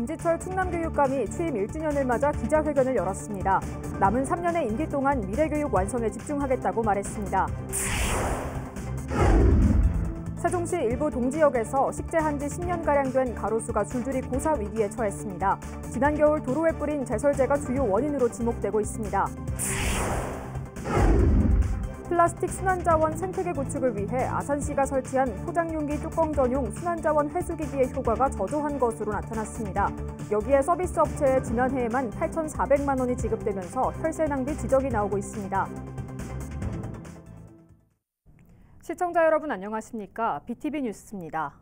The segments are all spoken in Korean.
김지철 충남교육감이 취임 1주년을 맞아 기자회견을 열었습니다. 남은 3년의 임기 동안 미래교육 완성에 집중하겠다고 말했습니다. 세종시 일부 동지역에서 식재한 지 10년가량 된 가로수가 줄줄이 고사 위기에 처했습니다. 지난 겨울 도로에 뿌린 제설제가 주요 원인으로 지목되고 있습니다. 플라스틱 순환자원 생태계 구축을 위해 아산시가 설치한 포장용기 뚜껑 전용 순환자원 회수기기의 효과가 저조한 것으로 나타났습니다. 여기에 서비스 업체에 지난해에만 8,400만 원이 지급되면서 혈세 낭비 지적이 나오고 있습니다. 시청자 여러분 안녕하십니까? BTV 뉴스입니다.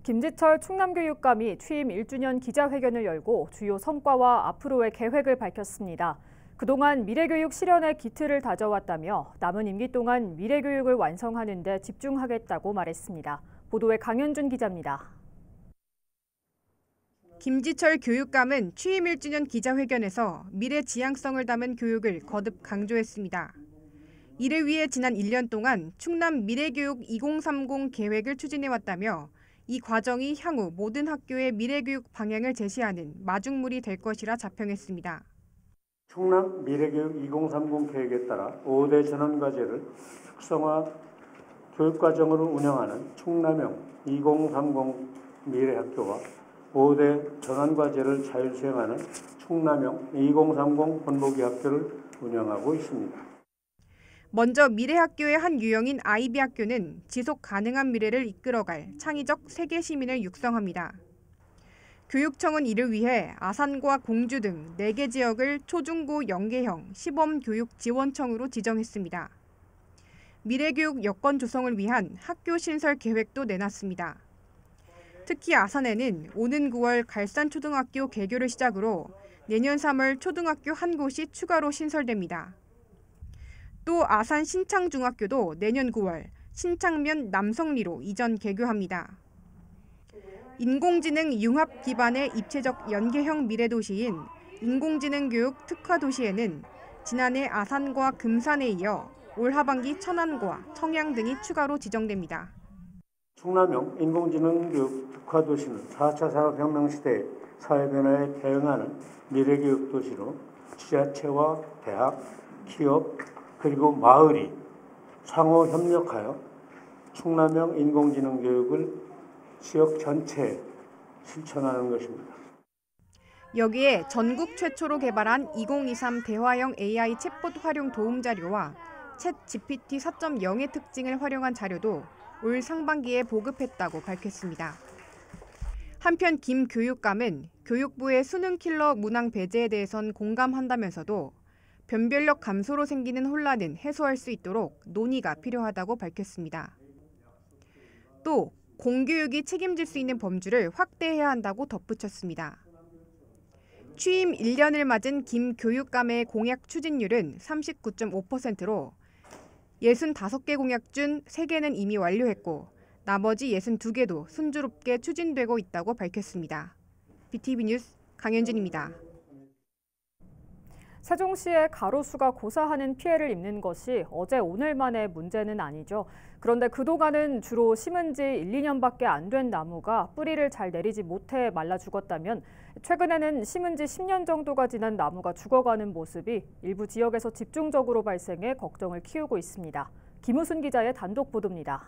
김지철 충남교육감이 취임 1주년 기자회견을 열고 주요 성과와 앞으로의 계획을 밝혔습니다. 그동안 미래교육 실현의 기틀을 다져왔다며 남은 임기 동안 미래교육을 완성하는 데 집중하겠다고 말했습니다. 보도에 강현준 기자입니다. 김지철 교육감은 취임 1주년 기자회견에서 미래 지향성을 담은 교육을 거듭 강조했습니다. 이를 위해 지난 1년 동안 충남 미래교육 2030 계획을 추진해왔다며 이 과정이 향후 모든 학교의 미래교육 방향을 제시하는 마중물이 될 것이라 자평했습니다. 충남 미래교육 2030 계획에 따라 5대 전원과제를 특성화 교육과정으로 운영하는 충남형 2030 미래학교와 5대 전원과제를 자율수행하는 충남형 2030 본보기 학교를 운영하고 있습니다. 먼저 미래학교의 한 유형인 아이비학교는 지속 가능한 미래를 이끌어갈 창의적 세계 시민을 육성합니다. 교육청은 이를 위해 아산과 공주 등 4개 지역을 초중고 연계형 시범교육지원청으로 지정했습니다. 미래교육 여건 조성을 위한 학교 신설 계획도 내놨습니다. 특히 아산에는 오는 9월 갈산초등학교 개교를 시작으로 내년 3월 초등학교 한 곳이 추가로 신설됩니다. 또 아산 신창중학교도 내년 9월 신창면 남성리로 이전 개교합니다. 인공지능 융합 기반의 입체적 연계형 미래도시인 인공지능교육 특화도시에는 지난해 아산과 금산에 이어 올 하반기 천안과 청양 등이 추가로 지정됩니다. 충남형 인공지능교육 특화도시는 4차 산업혁명 시대의 사회변화에 대응하는 미래교육 도시로 지자체와 대학, 기업, 그리고 마을이 상호 협력하여 충남형 인공지능 교육을 지역 전체에 실천하는 것입니다. 여기에 전국 최초로 개발한 2023 대화형 AI 챗봇 활용 도움 자료와 챗 GPT 4.0의 특징을 활용한 자료도 올 상반기에 보급했다고 밝혔습니다. 한편 김 교육감은 교육부의 수능 킬러 문항 배제에 대해선 공감한다면서도 변별력 감소로 생기는 혼란은 해소할 수 있도록 논의가 필요하다고 밝혔습니다. 또 공교육이 책임질 수 있는 범주를 확대해야 한다고 덧붙였습니다. 취임 1년을 맞은 김 교육감의 공약 추진률은 39.5%로 65개 공약 중 3개는 이미 완료했고 나머지 62개도 순조롭게 추진되고 있다고 밝혔습니다. BTV 뉴스 강현준입니다. 세종시의 가로수가 고사하는 피해를 입는 것이 어제 오늘만의 문제는 아니죠. 그런데 그동안은 주로 심은 지 1, 2년밖에 안 된 나무가 뿌리를 잘 내리지 못해 말라 죽었다면 최근에는 심은 지 10년 정도가 지난 나무가 죽어가는 모습이 일부 지역에서 집중적으로 발생해 걱정을 키우고 있습니다. 김우순 기자의 단독 보도입니다.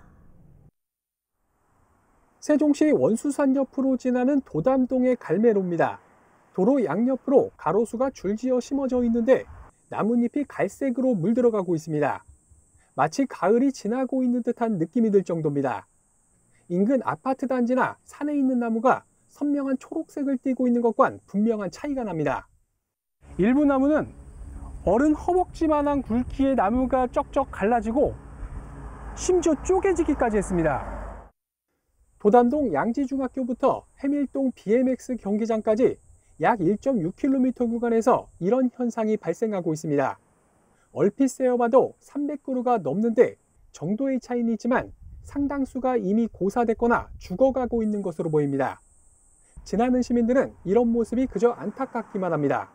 세종시 원수산 옆으로 지나는 도담동의 갈매로입니다. 도로 양옆으로 가로수가 줄지어 심어져 있는데 나뭇잎이 갈색으로 물들어가고 있습니다. 마치 가을이 지나고 있는 듯한 느낌이 들 정도입니다. 인근 아파트 단지나 산에 있는 나무가 선명한 초록색을 띠고 있는 것과는 분명한 차이가 납니다. 일부 나무는 어른 허벅지만한 굵기의 나무가 쩍쩍 갈라지고 심지어 쪼개지기까지 했습니다. 도담동 양지중학교부터 해밀동 BMX 경기장까지 약 1.6km 구간에서 이런 현상이 발생하고 있습니다. 얼핏 세어봐도 300그루가 넘는데 정도의 차이는 있지만 상당수가 이미 고사됐거나 죽어가고 있는 것으로 보입니다. 지나는 시민들은 이런 모습이 그저 안타깝기만 합니다.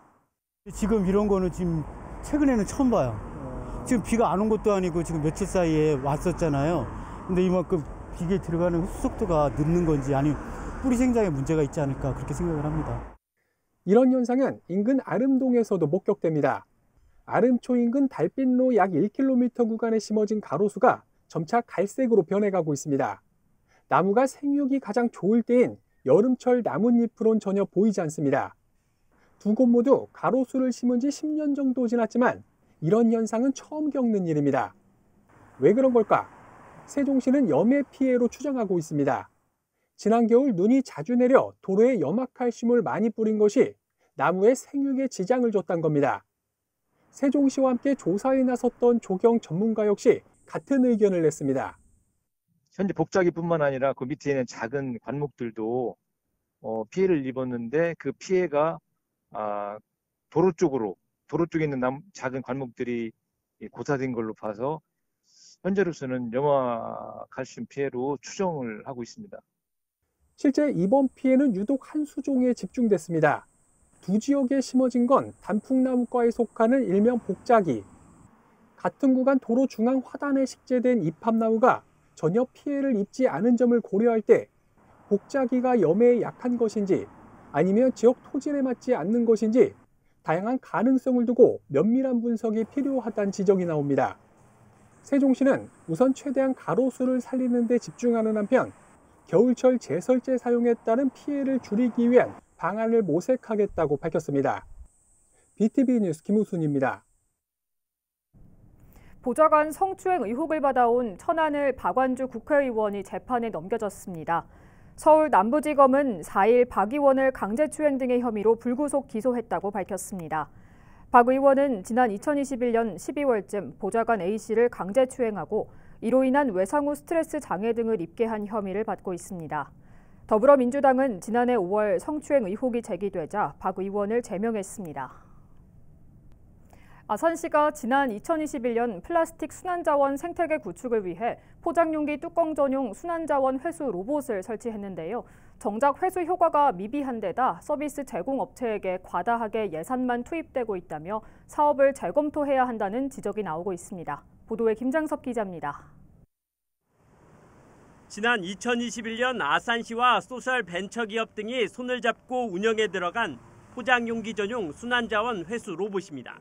지금 이런 거는 지금 최근에는 처음 봐요. 지금 비가 안 온 것도 아니고 지금 며칠 사이에 왔었잖아요. 근데 이만큼 이게 들어가는 흡수 속도가 늦는 건지 아니면 뿌리 생장에 문제가 있지 않을까 그렇게 생각을 합니다. 이런 현상은 인근 아름동에서도 목격됩니다. 아름초 인근 달빛로 약 1km 구간에 심어진 가로수가 점차 갈색으로 변해가고 있습니다. 나무가 생육이 가장 좋을 때인 여름철 나뭇잎으론 전혀 보이지 않습니다. 두 곳 모두 가로수를 심은 지 10년 정도 지났지만 이런 현상은 처음 겪는 일입니다. 왜 그런 걸까? 세종시는 염해 피해로 추정하고 있습니다. 지난 겨울 눈이 자주 내려 도로에 염화칼슘을 많이 뿌린 것이 나무의 생육에 지장을 줬다는 겁니다. 세종시와 함께 조사에 나섰던 조경 전문가 역시 같은 의견을 냈습니다. 현재 복자기뿐만 아니라 그 밑에 있는 작은 관목들도 피해를 입었는데 그 피해가 도로 쪽에 있는 작은 관목들이 고사된 걸로 봐서 현재로서는 염화칼슘 피해로 추정을 하고 있습니다. 실제 이번 피해는 유독 한 수종에 집중됐습니다. 두 지역에 심어진 건 단풍나무과에 속하는 일명 복자기. 같은 구간 도로 중앙 화단에 식재된 이팝나무가 전혀 피해를 입지 않은 점을 고려할 때 복자기가 염해에 약한 것인지 아니면 지역 토질에 맞지 않는 것인지 다양한 가능성을 두고 면밀한 분석이 필요하다는 지적이 나옵니다. 세종시는 우선 최대한 가로수를 살리는 데 집중하는 한편 겨울철 제설제 사용에 따른 피해를 줄이기 위한 방안을 모색하겠다고 밝혔습니다. BTV 뉴스 김우순입니다. 보좌관 성추행 의혹을 받아온 천안을 박완주 국회의원이 재판에 넘겨졌습니다. 서울 남부지검은 4일 박 의원을 강제추행 등의 혐의로 불구속 기소했다고 밝혔습니다. 박 의원은 지난 2021년 12월쯤 보좌관 A씨를 강제추행하고 이로 인한 외상 후 스트레스 장애 등을 입게 한 혐의를 받고 있습니다. 더불어민주당은 지난해 5월 성추행 의혹이 제기되자 박 의원을 제명했습니다. 아산시가 지난 2021년 플라스틱 순환자원 생태계 구축을 위해 포장용기 뚜껑 전용 순환자원 회수 로봇을 설치했는데요. 정작 회수 효과가 미비한 데다 서비스 제공업체에게 과다하게 예산만 투입되고 있다며 사업을 재검토해야 한다는 지적이 나오고 있습니다. 보도에 김장섭 기자입니다. 지난 2021년 아산시와 소셜벤처기업 등이 손을 잡고 운영에 들어간 포장용기 전용 순환자원 회수 로봇입니다.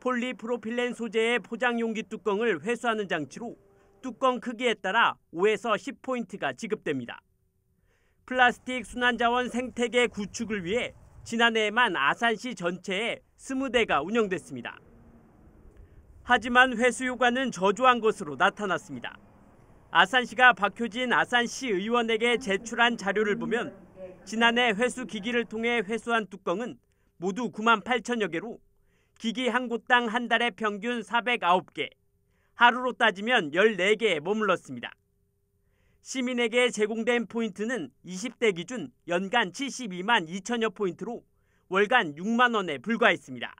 폴리프로필렌 소재의 포장용기 뚜껑을 회수하는 장치로 뚜껑 크기에 따라 5에서 10포인트가 지급됩니다. 플라스틱 순환자원 생태계 구축을 위해 지난해에만 아산시 전체에 20대가 운영됐습니다. 하지만 회수 효과는 저조한 것으로 나타났습니다. 아산시가 박효진 아산시 의원에게 제출한 자료를 보면 지난해 회수 기기를 통해 회수한 뚜껑은 모두 9만 8천여 개로 기기 한 곳당 한 달에 평균 409개, 하루로 따지면 14개에 머물렀습니다. 시민에게 제공된 포인트는 20대 기준 연간 72만 2천여 포인트로 월간 6만 원에 불과했습니다.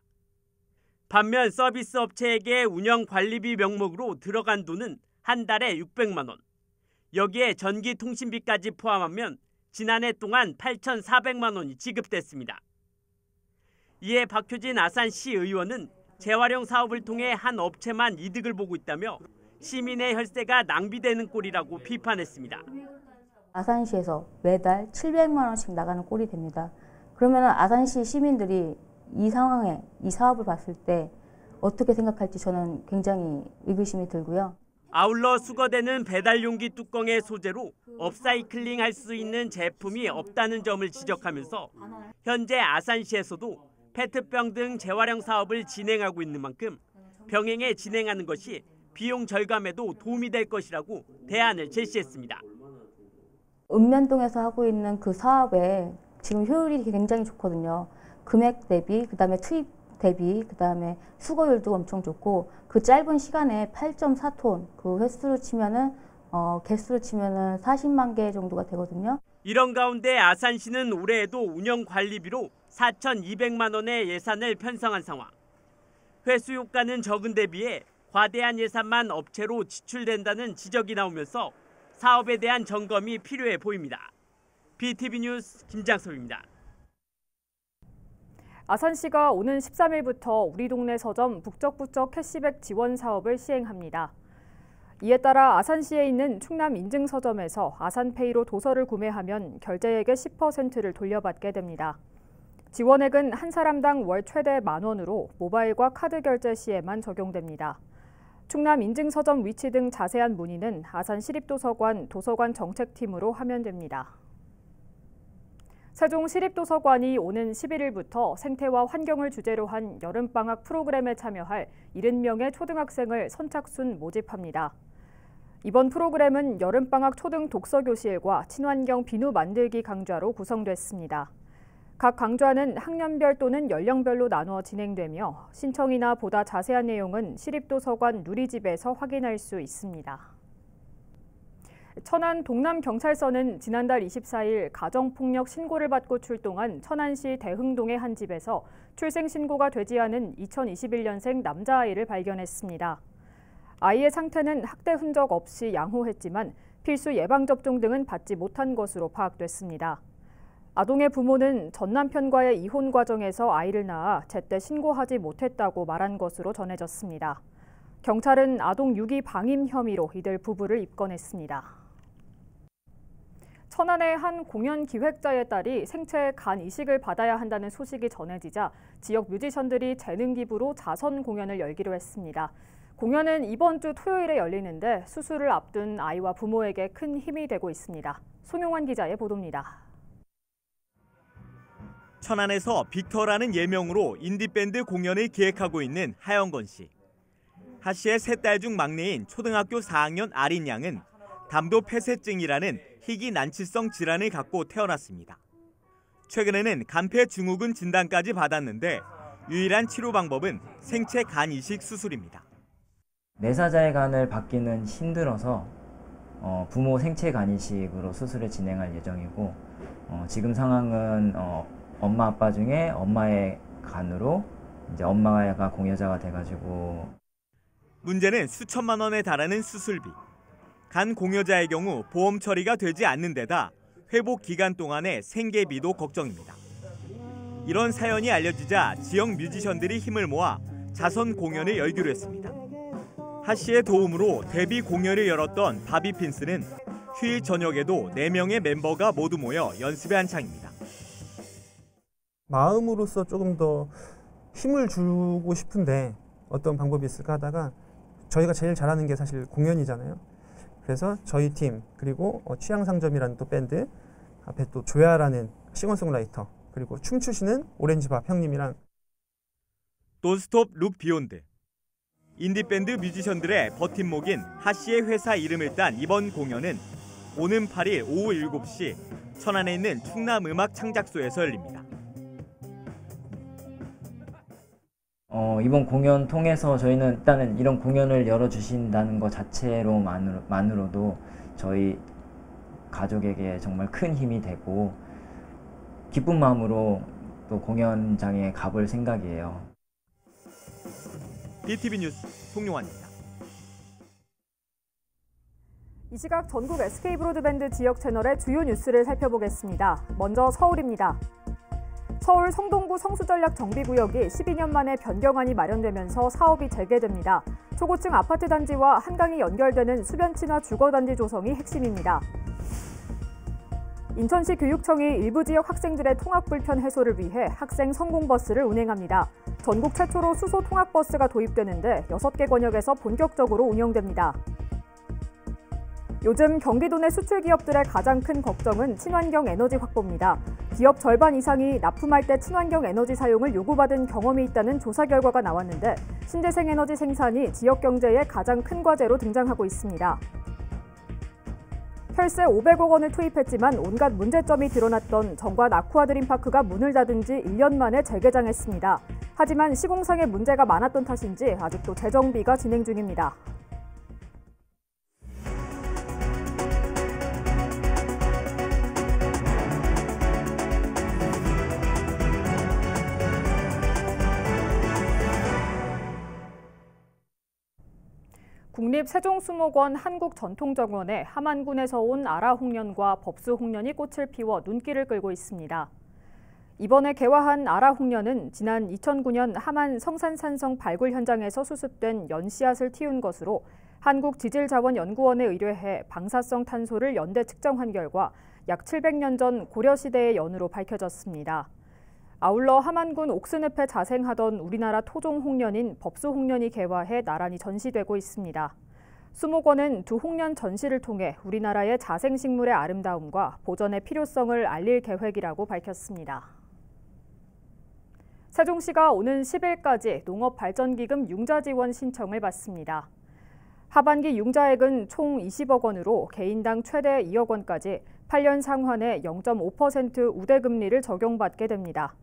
반면 서비스 업체에게 운영 관리비 명목으로 들어간 돈은 한 달에 600만 원. 여기에 전기 통신비까지 포함하면 지난해 동안 8,400만 원이 지급됐습니다. 이에 박효진 아산시 의원은 재활용 사업을 통해 한 업체만 이득을 보고 있다며 시민의 혈세가 낭비되는 꼴이라고 비판했습니다. 아산시에서 매달 700만 원씩 나가는 꼴이 됩니다. 그러면 아산시 시민들이 이 상황에 이 사업을 봤을 때 어떻게 생각할지 저는 굉장히 의구심이 들고요. 아울러 수거되는 배달용기 뚜껑의 소재로 업사이클링할 수 있는 제품이 없다는 점을 지적하면서 현재 아산시에서도 페트병 등 재활용 사업을 진행하고 있는 만큼 병행해 진행하는 것이 비용 절감에도 도움이 될 것이라고 대안을 제시했습니다. 읍면동에서 하고 있는 그 사업에 지금 효율이 굉장히 좋거든요. 금액 대비, 그다음에 투입 대비, 그다음에 수거율도 엄청 좋고 그 짧은 시간에 8.4톤 그 횟수로 치면은 개수로 치면은 40만 개 정도가 되거든요. 이런 가운데 아산시는 올해에도 운영 관리비로 4,200만 원의 예산을 편성한 상황. 회수 효과는 적은 데 비해 과대한 예산만 업체로 지출된다는 지적이 나오면서 사업에 대한 점검이 필요해 보입니다. BTV 뉴스 김장섭입니다. 아산시가 오는 13일부터 우리 동네 서점 북적북적 캐시백 지원 사업을 시행합니다. 이에 따라 아산시에 있는 충남 인증서점에서 아산페이로 도서를 구매하면 결제액의 10%를 돌려받게 됩니다. 지원액은 한 사람당 월 최대 10,000원으로 모바일과 카드 결제 시에만 적용됩니다. 충남 인증서점 위치 등 자세한 문의는 아산시립도서관 도서관 정책팀으로 하면 됩니다. 세종시립도서관이 오는 11일부터 생태와 환경을 주제로 한 여름방학 프로그램에 참여할 70명의 초등학생을 선착순 모집합니다. 이번 프로그램은 여름방학 초등 독서교실과 친환경 비누 만들기 강좌로 구성됐습니다. 각 강좌는 학년별 또는 연령별로 나누어 진행되며 신청이나 보다 자세한 내용은 시립도서관 누리집에서 확인할 수 있습니다. 천안 동남경찰서는 지난달 24일 가정폭력 신고를 받고 출동한 천안시 대흥동의 한 집에서 출생신고가 되지 않은 2021년생 남자아이를 발견했습니다. 아이의 상태는 학대 흔적 없이 양호했지만 필수 예방접종 등은 받지 못한 것으로 파악됐습니다. 아동의 부모는 전 남편과의 이혼 과정에서 아이를 낳아 제때 신고하지 못했다고 말한 것으로 전해졌습니다. 경찰은 아동 유기 방임 혐의로 이들 부부를 입건했습니다. 천안의 한 공연 기획자의 딸이 생체 간 이식을 받아야 한다는 소식이 전해지자 지역 뮤지션들이 재능 기부로 자선 공연을 열기로 했습니다. 공연은 이번 주 토요일에 열리는데 수술을 앞둔 아이와 부모에게 큰 힘이 되고 있습니다. 송용환 기자의 보도입니다. 천안에서 빅터라는 예명으로 인디밴드 공연을 기획하고 있는 하영건 씨. 하 씨의 세 딸 중 막내인 초등학교 4학년 아린 양은 담도 폐쇄증이라는 희귀 난치성 질환을 갖고 태어났습니다. 최근에는 간폐 증후군 진단까지 받았는데 유일한 치료 방법은 생체 간 이식 수술입니다. 내사자의 간을 받기는 힘들어서 부모 생체 간 이식으로 수술을 진행할 예정이고 지금 상황은 엄마 아빠 중에 엄마의 간으로 이제 엄마가 공여자가 돼가지고 문제는 수천만 원에 달하는 수술비. 간 공여자의 경우 보험 처리가 되지 않는 데다 회복 기간 동안의 생계비도 걱정입니다. 이런 사연이 알려지자 지역 뮤지션들이 힘을 모아 자선 공연을 열기로 했습니다. 하 씨의 도움으로 데뷔 공연을 열었던 바비핀스는 휴일 저녁에도 4명의 멤버가 모두 모여 연습에 한창입니다. 마음으로서 조금 더 힘을 주고 싶은데 어떤 방법이 있을까 하다가 저희가 제일 잘하는 게 사실 공연이잖아요. 그래서 저희 팀 그리고 취향상점이라는 또 밴드 앞에 또 조야라는 싱어송라이터 그리고 춤추시는 오렌지밥 형님이랑 Don't Stop Look Beyond. 인디밴드 뮤지션들의 버팀목인 하 씨의 회사 이름을 딴 이번 공연은 오는 8일 오후 7시 천안에 있는 충남음악창작소에서 열립니다. 이번 공연 통해서 저희는 일단은 이런 공연을 열어주신다는 것 자체로만으로도 저희 가족에게 정말 큰 힘이 되고 기쁜 마음으로 또 공연장에 가볼 생각이에요. BTV 뉴스 송용환입니다. 이 시각 전국 SK브로드밴드 지역 채널의 주요 뉴스를 살펴보겠습니다. 먼저 서울입니다. 서울 성동구 성수전략 정비구역이 12년 만에 변경안이 마련되면서 사업이 재개됩니다. 초고층 아파트 단지와 한강이 연결되는 수변친화 주거단지 조성이 핵심입니다. 인천시 교육청이 일부 지역 학생들의 통학 불편 해소를 위해 학생 성공버스를 운행합니다. 전국 최초로 수소 통학버스가 도입되는데 6개 권역에서 본격적으로 운영됩니다. 요즘 경기도 내 수출 기업들의 가장 큰 걱정은 친환경 에너지 확보입니다. 기업 절반 이상이 납품할 때 친환경 에너지 사용을 요구받은 경험이 있다는 조사 결과가 나왔는데 신재생 에너지 생산이 지역 경제의 가장 큰 과제로 등장하고 있습니다. 혈세 500억 원을 투입했지만 온갖 문제점이 드러났던 정관 아쿠아드림파크가 문을 닫은 지 1년 만에 재개장했습니다. 하지만 시공상에 문제가 많았던 탓인지 아직도 재정비가 진행 중입니다. 국립세종수목원 한국전통정원에 함안군에서 온 아라홍련과 법수홍련이 꽃을 피워 눈길을 끌고 있습니다. 이번에 개화한 아라홍련은 지난 2009년 함안 성산산성 발굴 현장에서 수습된 연씨앗을 틔운 것으로 한국지질자원연구원에 의뢰해 방사성 탄소를 연대 측정한 결과 약 700년 전 고려시대의 연으로 밝혀졌습니다. 아울러 함안군 옥슨읍에 자생하던 우리나라 토종 홍련인 법수홍련이 개화해 나란히 전시되고 있습니다. 수목원은 두 홍련 전시를 통해 우리나라의 자생식물의 아름다움과 보존의 필요성을 알릴 계획이라고 밝혔습니다. 세종시가 오는 10일까지 농업발전기금 융자 지원 신청을 받습니다. 하반기 융자액은 총 20억 원으로 개인당 최대 2억 원까지 8년 상환에 0.5% 우대금리를 적용받게 됩니다.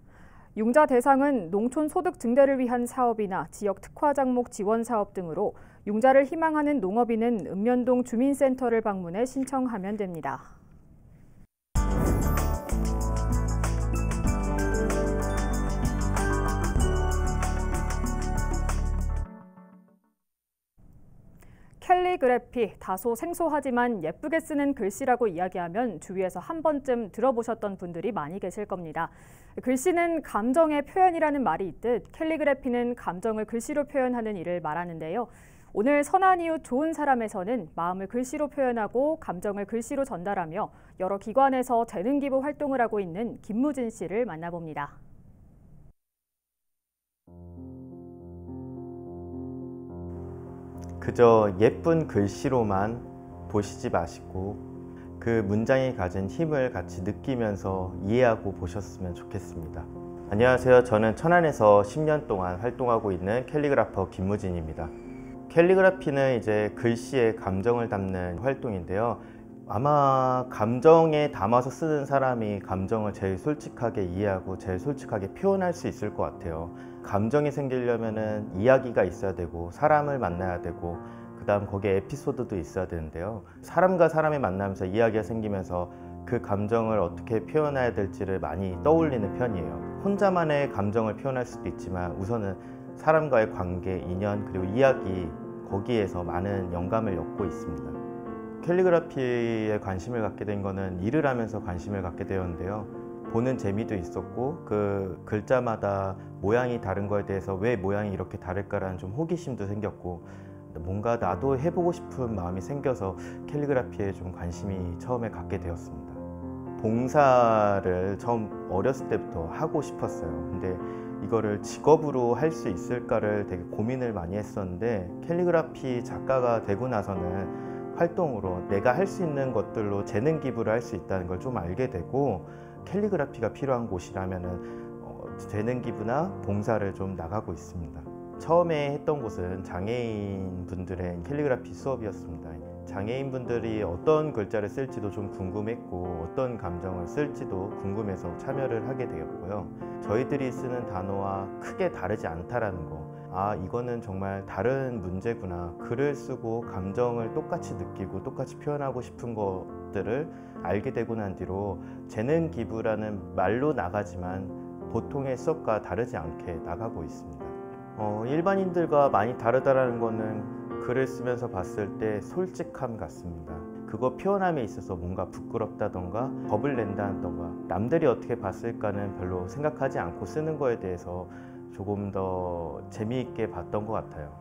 융자 대상은 농촌 소득 증대를 위한 사업이나 지역 특화 작목 지원 사업 등으로 융자를 희망하는 농업인은 읍면동 주민센터를 방문해 신청하면 됩니다. 캘리그래피, 다소 생소하지만 예쁘게 쓰는 글씨라고 이야기하면 주위에서 한 번쯤 들어보셨던 분들이 많이 계실 겁니다. 글씨는 감정의 표현이라는 말이 있듯 캘리그래피는 감정을 글씨로 표현하는 일을 말하는데요. 오늘 선한 이웃 좋은 사람에서는 마음을 글씨로 표현하고 감정을 글씨로 전달하며 여러 기관에서 재능 기부 활동을 하고 있는 김무진 씨를 만나봅니다. 그저 예쁜 글씨로만 보시지 마시고 그 문장이 가진 힘을 같이 느끼면서 이해하고 보셨으면 좋겠습니다. 안녕하세요. 저는 천안에서 10년 동안 활동하고 있는 캘리그라퍼 김무진입니다. 캘리그라피는 이제 글씨에 감정을 담는 활동인데요. 아마 감정에 담아서 쓰는 사람이 감정을 제일 솔직하게 이해하고 제일 솔직하게 표현할 수 있을 것 같아요. 감정이 생기려면은 이야기가 있어야 되고 사람을 만나야 되고 그다음 거기에 에피소드도 있어야 되는데요. 사람과 사람이 만나면서 이야기가 생기면서 그 감정을 어떻게 표현해야 될지를 많이 떠올리는 편이에요. 혼자만의 감정을 표현할 수도 있지만 우선은 사람과의 관계, 인연, 그리고 이야기 거기에서 많은 영감을 얻고 있습니다. 캘리그라피에 관심을 갖게 된 거는 일을 하면서 관심을 갖게 되었는데요. 보는 재미도 있었고 그 글자마다 모양이 다른 거에 대해서 왜 모양이 이렇게 다를까라는 좀 호기심도 생겼고 뭔가 나도 해보고 싶은 마음이 생겨서 캘리그라피에 좀 관심이 처음에 갖게 되었습니다. 봉사를 처음 어렸을 때부터 하고 싶었어요. 근데 이거를 직업으로 할 수 있을까를 되게 고민을 많이 했었는데 캘리그라피 작가가 되고 나서는 활동으로 내가 할 수 있는 것들로 재능 기부를 할 수 있다는 걸 좀 알게 되고 캘리그라피가 필요한 곳이라면은 재능 기부나 봉사를 좀 나가고 있습니다. 처음에 했던 곳은 장애인 분들의 캘리그라피 수업이었습니다. 장애인 분들이 어떤 글자를 쓸지도 좀 궁금했고 어떤 감정을 쓸지도 궁금해서 참여를 하게 되었고요. 저희들이 쓰는 단어와 크게 다르지 않다라는 거, 아 이거는 정말 다른 문제구나. 글을 쓰고 감정을 똑같이 느끼고 똑같이 표현하고 싶은 것들을 알게 되고 난 뒤로 재능 기부라는 말로 나가지만 보통의 수업과 다르지 않게 나가고 있습니다. 일반인들과 많이 다르다라는 거는 글을 쓰면서 봤을 때 솔직함 같습니다. 그거 표현함에 있어서 뭔가 부끄럽다던가 겁을 낸다던가 남들이 어떻게 봤을까는 별로 생각하지 않고 쓰는 거에 대해서 조금 더 재미있게 봤던 것 같아요.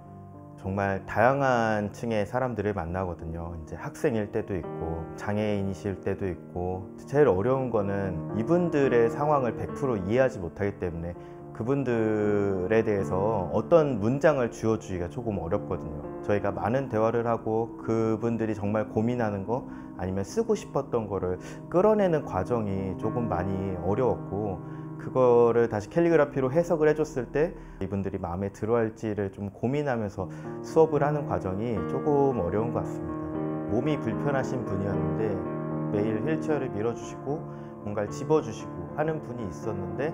정말 다양한 층의 사람들을 만나거든요. 이제 학생일 때도 있고 장애인이실 때도 있고 제일 어려운 거는 이분들의 상황을 100% 이해하지 못하기 때문에 그분들에 대해서 어떤 문장을 쥐어주기가 조금 어렵거든요. 저희가 많은 대화를 하고 그분들이 정말 고민하는 거 아니면 쓰고 싶었던 거를 끌어내는 과정이 조금 많이 어려웠고 그거를 다시 캘리그라피로 해석을 해줬을 때 이분들이 마음에 들어할지를 좀 고민하면서 수업을 하는 과정이 조금 어려운 것 같습니다. 몸이 불편하신 분이었는데 매일 휠체어를 밀어주시고 뭔가를 집어주시고 하는 분이 있었는데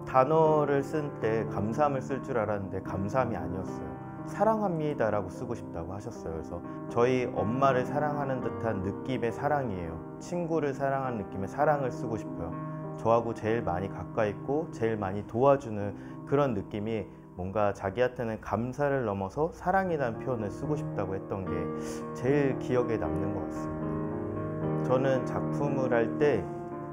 단어를 쓸 때 감사함을 쓸 줄 알았는데 감사함이 아니었어요. 사랑합니다 라고 쓰고 싶다고 하셨어요. 그래서 저희 엄마를 사랑하는 듯한 느낌의 사랑이에요. 친구를 사랑하는 느낌의 사랑을 쓰고 싶어요. 저하고 제일 많이 가까이 있고 제일 많이 도와주는 그런 느낌이 뭔가 자기한테는 감사를 넘어서 사랑이라는 표현을 쓰고 싶다고 했던 게 제일 기억에 남는 것 같습니다. 저는 작품을 할 때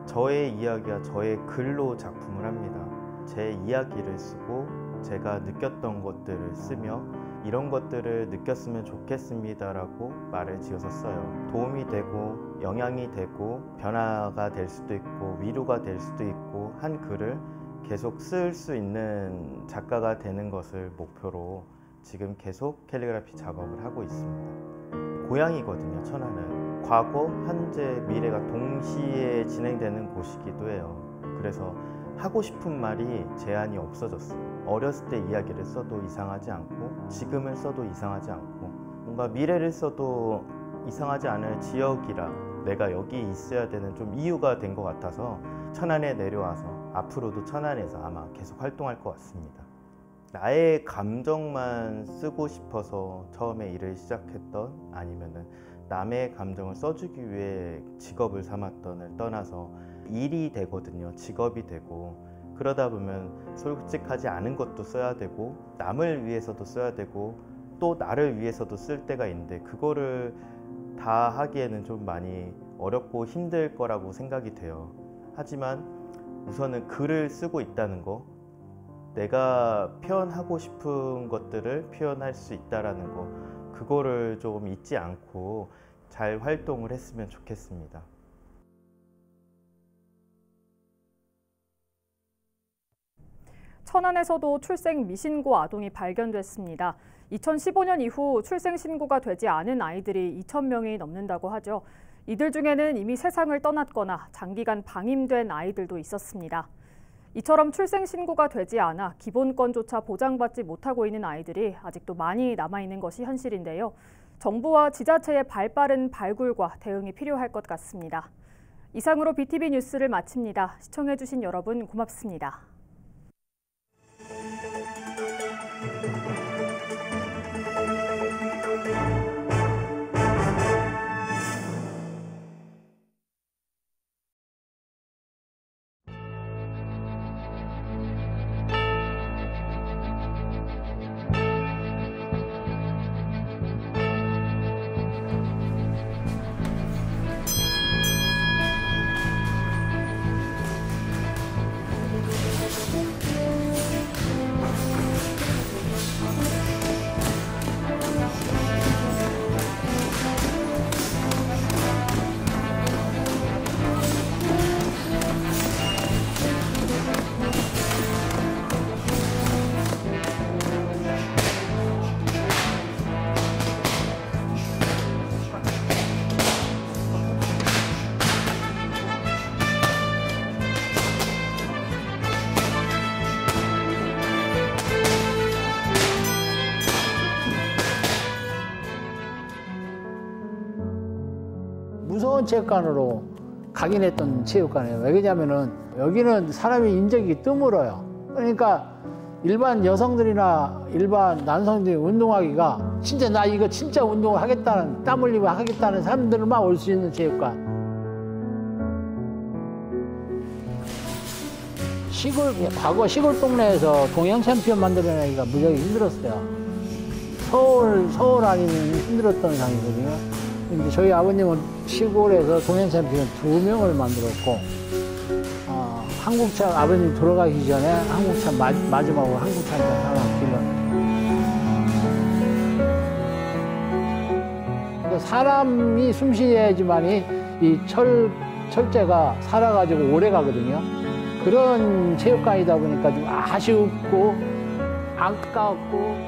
저의 이야기와 저의 글로 작품을 합니다. 제 이야기를 쓰고 제가 느꼈던 것들을 쓰며 이런 것들을 느꼈으면 좋겠습니다라고 말을 지어서 써요. 도움이 되고 영향이 되고 변화가 될 수도 있고 위로가 될 수도 있고 한 글을 계속 쓸 수 있는 작가가 되는 것을 목표로 지금 계속 캘리그라피 작업을 하고 있습니다. 고향이거든요, 천안은. 과거, 현재, 미래가 동시에 진행되는 곳이기도 해요. 그래서 하고 싶은 말이 제한이 없어졌어요. 어렸을 때 이야기를 써도 이상하지 않고 지금을 써도 이상하지 않고 뭔가 미래를 써도 이상하지 않을 지역이라 내가 여기 있어야 되는 좀 이유가 된 것 같아서 천안에 내려와서 앞으로도 천안에서 아마 계속 활동할 것 같습니다. 나의 감정만 쓰고 싶어서 처음에 일을 시작했던 아니면은 남의 감정을 써주기 위해 직업을 삼았던을 떠나서 일이 되거든요. 직업이 되고 그러다 보면 솔직하지 않은 것도 써야 되고 남을 위해서도 써야 되고 또 나를 위해서도 쓸 때가 있는데 그거를 다 하기에는 좀 많이 어렵고 힘들 거라고 생각이 돼요. 하지만 우선은 글을 쓰고 있다는 거, 내가 표현하고 싶은 것들을 표현할 수 있다는 거, 그거를 좀 잊지 않고 잘 활동을 했으면 좋겠습니다. 천안에서도 출생 미신고 아동이 발견됐습니다. 2015년 이후 출생 신고가 되지 않은 아이들이 2,000명이 넘는다고 하죠. 이들 중에는 이미 세상을 떠났거나 장기간 방임된 아이들도 있었습니다. 이처럼 출생 신고가 되지 않아 기본권조차 보장받지 못하고 있는 아이들이 아직도 많이 남아있는 것이 현실인데요. 정부와 지자체의 발빠른 발굴과 대응이 필요할 것 같습니다. 이상으로 BTV 뉴스를 마칩니다. 시청해주신 여러분 고맙습니다. 무서운 체육관으로 각인했던 체육관이에요. 왜냐면은 여기는 사람이 인적이 드물어요. 그러니까 일반 여성들이나 일반 남성들이 운동하기가 진짜 나 이거 진짜 운동을 하겠다는, 땀 흘리고 하겠다는 사람들만 올 수 있는 체육관. 과거 시골 동네에서 동양 챔피언 만들어내기가 무지하게 힘들었어요. 서울 아니면 힘들었던 상이거든요. 근데 저희 아버님은 시골에서 동양 챔피언 2명을 만들었고, 한국차, 아버님 돌아가기 전에 한국차 마지막으로 한국차를 하나 길렀어요. 그러니까 사람이 숨쉬어야지만이 이 철제가 살아가지고 오래 가거든요. 그런 체육관이다 보니까 좀 아쉽고, 아깝고,